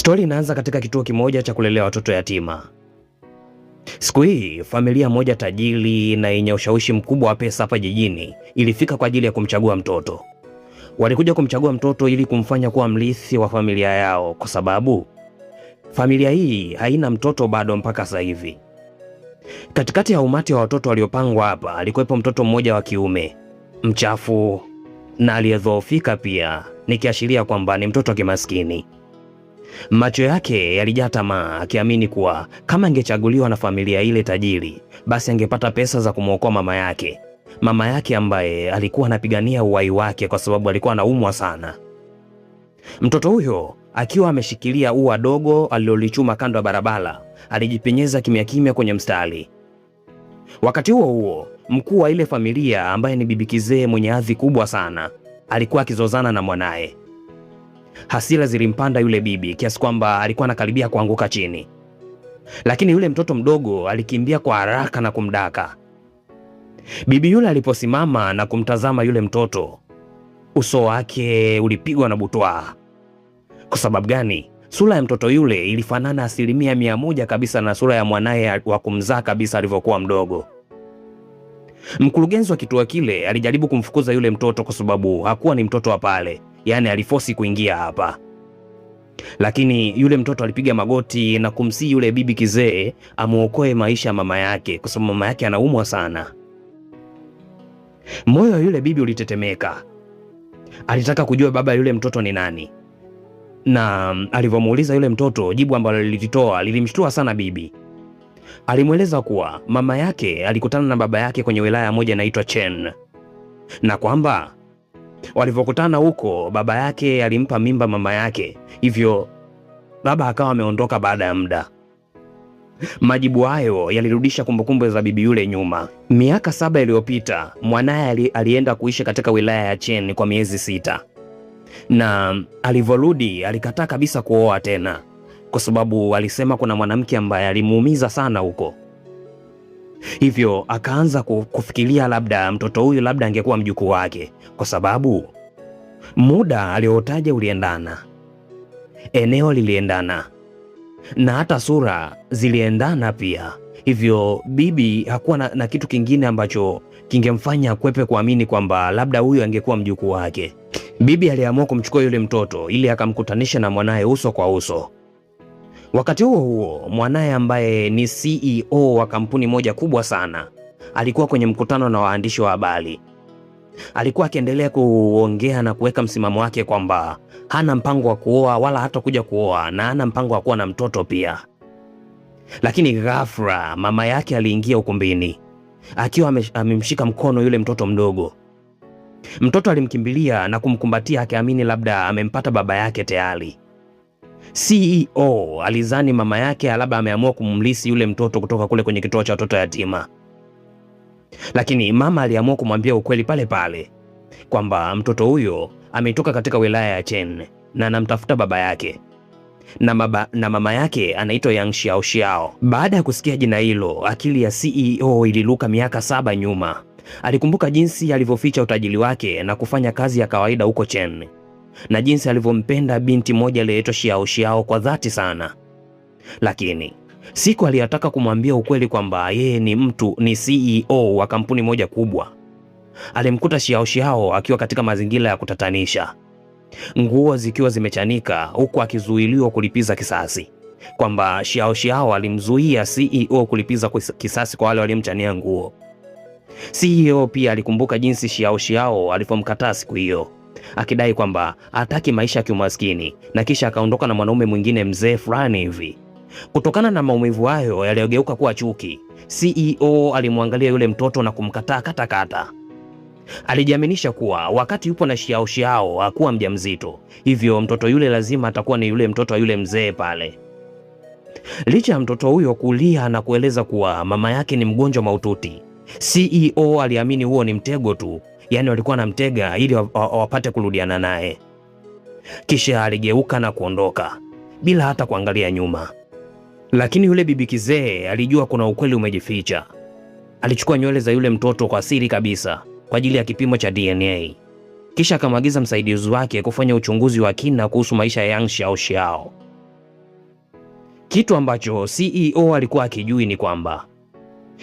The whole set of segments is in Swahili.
Stori inaanza katika kituo kimoja cha kulelea watoto yatima. Siku hii familia moja tajiri na yenye ushawishi mkubwa wa pesa hapa jijini ilifika kwa ajili ya kumchagua mtoto. Walikuja kumchagua mtoto ili kumfanya kuwa mrithi wa familia yao, kwa sababu familia hii haina mtoto bado mpaka sasa hivi. Katikati ya umati wa watoto waliopangwa hapa alikuwepo mtoto mmoja wa kiume, mchafu na aliyedhoofika pia, nikiashiria kwamba ni mtoto wa kimaskini. Macho yake yalijaa tamaa, akiamini kuwa kama angechaguliwa na familia ile tajiri, basi angepata pesa za kumwokoa mama yake ambaye alikuwa anapigania uhai wake kwa sababu alikuwa anaumwa sana. Mtoto huyo akiwa ameshikilia ua dogo alilolichuma kando ya barabara, alijipenyeza kimya kimya kwenye mstari. Wakati huo huo, mkuu wa ile familia ambaye ni bibi kizee mwenye hadhi kubwa sana alikuwa akizozana na mwanaye. Hasira zilimpanda yule bibi kiasi kwamba alikuwa anakaribia kuanguka chini, lakini yule mtoto mdogo alikimbia kwa haraka na kumdaka. Bibi yule aliposimama na kumtazama yule mtoto, uso wake ulipigwa na butwaa. Kwa sababu gani? Sura ya mtoto yule ilifanana 100% kabisa na sura ya mwanaye wa kumzaa kabisa alivyokuwa mdogo. Mkurugenzi wa kituo kile alijaribu kumfukuza yule mtoto kwa sababu hakuwa ni mtoto wa pale, yaani alifosi kuingia hapa. Lakini yule mtoto alipiga magoti na kumsihi yule bibi kizee amuokoe maisha ya mama yake, kwa sababu mama yake anaumwa sana. Moyo wa yule bibi ulitetemeka. Alitaka kujua baba yule mtoto ni nani, na alivyomuuliza yule mtoto, jibu ambalo lilitoa lilimshtua sana bibi. Alimweleza kuwa mama yake alikutana na baba yake kwenye wilaya moja inaitwa Chen, na kwamba walivyokutana huko baba yake alimpa mimba mama yake, hivyo baba akawa ameondoka baada ya muda. Majibu hayo yalirudisha kumbukumbu za bibi yule nyuma. Miaka 7 iliyopita mwanaye alienda kuishi katika wilaya ya Chen kwa miezi 6, na alivyorudi alikataa kabisa kuoa tena, kwa sababu alisema kuna mwanamke ambaye alimuumiza sana huko. Hivyo akaanza kufikiria labda mtoto huyu labda angekuwa mjukuu wake, kwa sababu muda aliotaja uliendana, eneo liliendana, na hata sura ziliendana pia. Hivyo bibi hakuwa na kitu kingine ambacho kingemfanya kwepe kuamini kwamba labda huyu angekuwa mjukuu wake. Bibi aliamua kumchukua yule mtoto ili akamkutanisha na mwanaye uso kwa uso. Wakati huo huo, mwanaye ambaye ni CEO wa kampuni moja kubwa sana alikuwa kwenye mkutano na waandishi wa habari. Alikuwa akiendelea kuongea na kuweka msimamo wake kwamba hana mpango wa kuoa wala hata kuja kuoa, na hana mpango wa kuwa na mtoto pia. Lakini ghafla mama yake aliingia ukumbini akiwa amemshika mkono yule mtoto mdogo. Mtoto alimkimbilia na kumkumbatia akiamini labda amempata baba yake tayari. CEO alizani mama yake labda ameamua kumlisi yule mtoto kutoka kule kwenye kituo cha watoto yatima. Lakini mama aliamua kumwambia ukweli pale pale kwamba mtoto huyo ametoka katika wilaya ya Chen na anamtafuta baba yake, na mama yake anaitwa Yang Xiaoxiao. Baada ya kusikia jina hilo, akili ya CEO iliruka miaka 7 nyuma. Alikumbuka jinsi alivyoficha utajiri wake na kufanya kazi ya kawaida huko Chen, na jinsi alivyompenda binti moja aliyeitwa Xiaoxiao kwa dhati sana. Lakini siku aliyataka kumwambia ukweli kwamba yeye ni CEO wa kampuni moja kubwa, alimkuta Xiaoxiao akiwa katika mazingira ya kutatanisha, nguo zikiwa zimechanika, huku akizuiliwa kulipiza kisasi, kwamba Xiaoxiao alimzuia CEO kulipiza kisasi kwa wale waliomchania nguo. CEO pia alikumbuka jinsi Xiaoxiao alivyomkataa siku hiyo, akidai kwamba hataki maisha ya kiumaskini, na kisha akaondoka na mwanaume mwingine mzee fulani hivi. Kutokana na maumivu hayo yaliyogeuka kuwa chuki, CEO alimwangalia yule mtoto na kumkataa katakata. Alijiaminisha kuwa wakati yupo na Xiaoxiao hakuwa mjamzito, hivyo mtoto yule lazima atakuwa ni yule mtoto wa yule mzee pale. Licha ya mtoto huyo kulia na kueleza kuwa mama yake ni mgonjwa mahututi, CEO aliamini huo ni mtego tu, yaani walikuwa wanamtega ili wapate kurudiana naye. Kisha aligeuka na kuondoka bila hata kuangalia nyuma. Lakini yule bibi kizee alijua kuna ukweli umejificha. Alichukua nywele za yule mtoto kwa siri kabisa kwa ajili ya kipimo cha DNA. Kisha akamwagiza msaidizi wake kufanya uchunguzi wa kina kuhusu maisha ya Yang Xiaoxiao. Kitu ambacho CEO alikuwa akijui ni kwamba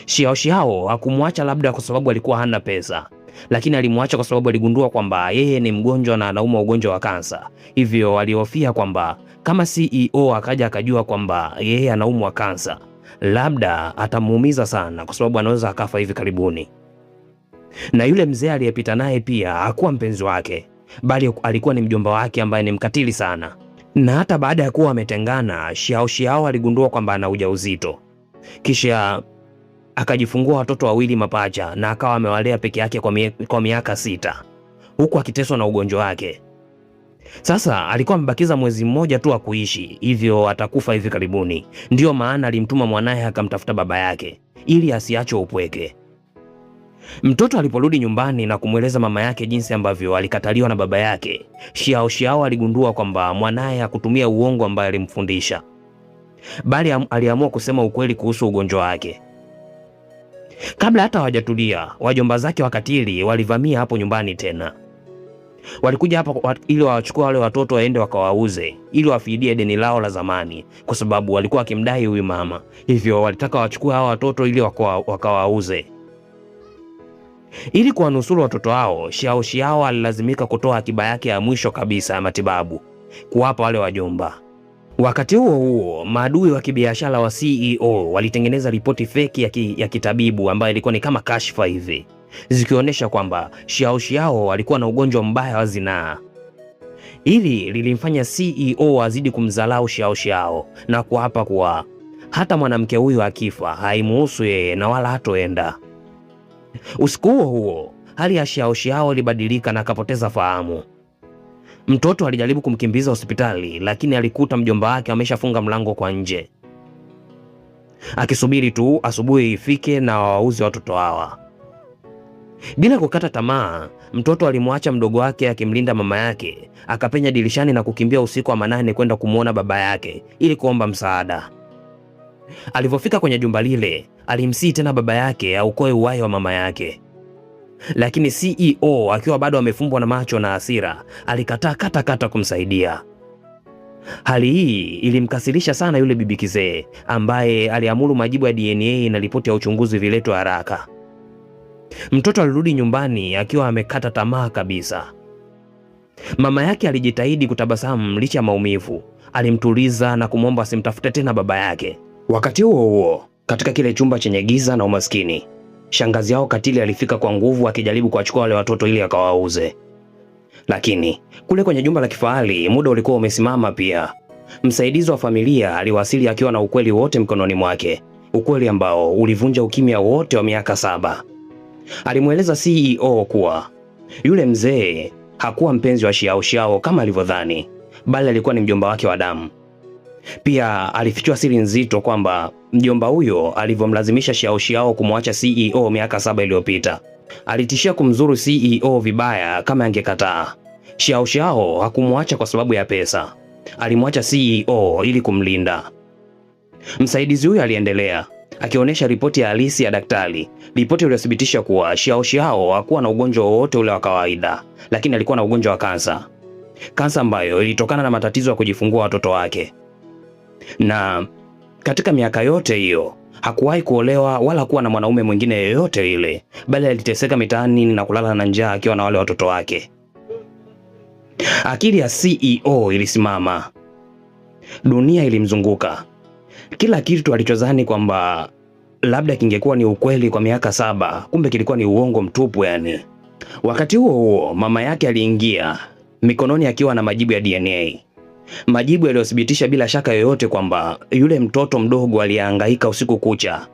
Xiao Xiao hakumwacha labda kwa sababu alikuwa hana pesa, lakini alimwacha kwa sababu aligundua kwamba yeye ni mgonjwa na anaumwa ugonjwa wa kansa. Hivyo alihofia kwamba kama CEO akaja akajua kwamba yeye anaumwa kansa, labda atamuumiza sana kwa sababu anaweza akafa hivi karibuni. Na yule mzee aliyepita naye pia hakuwa mpenzi wake, bali alikuwa ni mjomba wake ambaye ni mkatili sana. Na hata baada ya kuwa wametengana, Xiao Xiao aligundua kwamba ana ujauzito. Kisha akajifungua watoto wawili mapacha na akawa amewalea peke yake kwa miaka 6 huku akiteswa na ugonjwa wake. Sasa alikuwa amebakiza mwezi mmoja tu wa kuishi, hivyo atakufa hivi karibuni. Ndiyo maana alimtuma mwanaye akamtafuta baba yake ili asiachwe upweke. Mtoto aliporudi nyumbani na kumweleza mama yake jinsi ambavyo alikataliwa na baba yake, Xiao Xiao aligundua kwamba mwanaye hakutumia uongo ambaye alimfundisha, bali aliamua kusema ukweli kuhusu ugonjwa wake. Kabla hata hawajatulia, wajomba zake wakatili walivamia hapo nyumbani tena. Walikuja hapa ili wawachukua wale watoto waende wakawauze ili wafidie deni lao la zamani, kwa sababu walikuwa wakimdai huyu mama. Hivyo walitaka wachukue hao watoto ili wakawauze. Ili kuwanusuru watoto hao, Xiao Xiao alilazimika kutoa akiba yake ya mwisho kabisa ya matibabu kuwapa wale wajomba. Wakati huo huo, maadui wa kibiashara wa CEO walitengeneza ripoti feki ya kitabibu ambayo ilikuwa ni kama kashfa hivi, zikionyesha kwamba Xiao Xiao alikuwa na ugonjwa mbaya wa zinaa. Hili lilimfanya CEO azidi kumdharau Xiao Xiao na kuapa kuwa hata mwanamke huyu akifa haimuhusu yeye na wala hatoenda. Usiku huo huo, hali ya Xiao Xiao ilibadilika na akapoteza fahamu. Mtoto alijaribu kumkimbiza hospitali, lakini alikuta mjomba wake ameshafunga mlango kwa nje, akisubiri tu asubuhi ifike na wauze watoto hawa. Bila kukata tamaa, mtoto alimwacha mdogo wake akimlinda mama yake, akapenya dirishani na kukimbia usiku wa manane kwenda kumwona baba yake ili kuomba msaada. Alipofika kwenye jumba lile, alimsihi tena baba yake aukoe uhai wa mama yake, lakini CEO akiwa bado amefumbwa na macho na hasira alikataa kata kumsaidia. Hali hii ilimkasirisha sana yule bibi kizee, ambaye aliamuru majibu ya DNA na ripoti ya uchunguzi viletwe haraka. Mtoto alirudi nyumbani akiwa amekata tamaa kabisa. Mama yake alijitahidi kutabasamu licha ya maumivu, alimtuliza na kumwomba asimtafute tena baba yake. Wakati huo huo, katika kile chumba chenye giza na umaskini, shangazi yao katili alifika kwa nguvu akijaribu kuwachukua wale watoto ili akawauze. Lakini kule kwenye jumba la kifahari muda ulikuwa umesimama pia. Msaidizi wa familia aliwasili akiwa na ukweli wote mkononi mwake, ukweli ambao ulivunja ukimya wote wa miaka 7. Alimweleza CEO kuwa yule mzee hakuwa mpenzi wa Xiao Xiao kama alivyodhani, bali alikuwa ni mjomba wake wa damu. Pia alifichua siri nzito kwamba mjomba huyo alivyomlazimisha Xiao Xiao kumwacha CEO miaka 7 iliyopita. Alitishia kumzuru CEO vibaya kama angekataa. Xiao Xiao hakumwacha kwa sababu ya pesa, alimwacha CEO ili kumlinda. Msaidizi huyo aliendelea akionyesha ripoti ya halisi ya daktari, ripoti iliyothibitisha kuwa Xiao Xiao hakuwa na ugonjwa wowote ule wa kawaida, lakini alikuwa na ugonjwa wa kansa. Kansa ambayo ilitokana na matatizo ya kujifungua watoto wake. Na katika miaka yote hiyo hakuwahi kuolewa wala kuwa na mwanaume mwingine yeyote ile, bali aliteseka mitaani na kulala na njaa akiwa na wale watoto wake. Akili ya CEO ilisimama. Dunia ilimzunguka. Kila kitu alichozani kwamba labda kingekuwa ni ukweli kwa miaka 7, kumbe kilikuwa ni uongo mtupu yani. Wakati huo huo, mama yake aliingia mikononi akiwa na majibu ya DNA. Majibu yaliyothibitisha bila shaka yoyote kwamba yule mtoto mdogo aliyehangaika usiku kucha,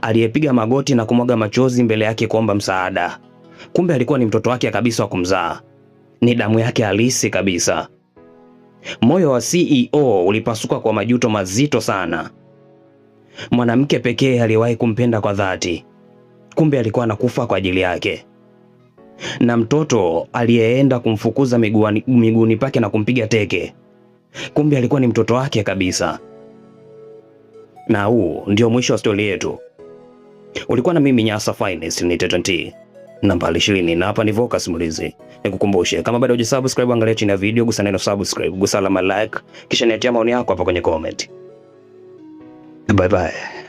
aliyepiga magoti na kumwaga machozi mbele yake kuomba msaada, kumbe alikuwa ni mtoto wake kabisa wa kumzaa. Ni damu yake halisi kabisa. Moyo wa CEO ulipasuka kwa majuto mazito sana. Mwanamke pekee aliyewahi kumpenda kwa dhati, kumbe alikuwa anakufa kwa ajili yake. Na mtoto aliyeenda kumfukuza miguuni pake na kumpiga teke, kumbe alikuwa ni mtoto wake kabisa. Na huu ndio mwisho wa stori yetu. Ulikuwa na mimi Nyasa Finest ni T20 namba 20 na hapa ni Voka Simulizi. Nikukumbushe kama bado hujasubscribe, angalia chini ya video, gusa neno subscribe, gusa alama like, kisha niatia maoni yako hapa kwenye comment. Bye bye.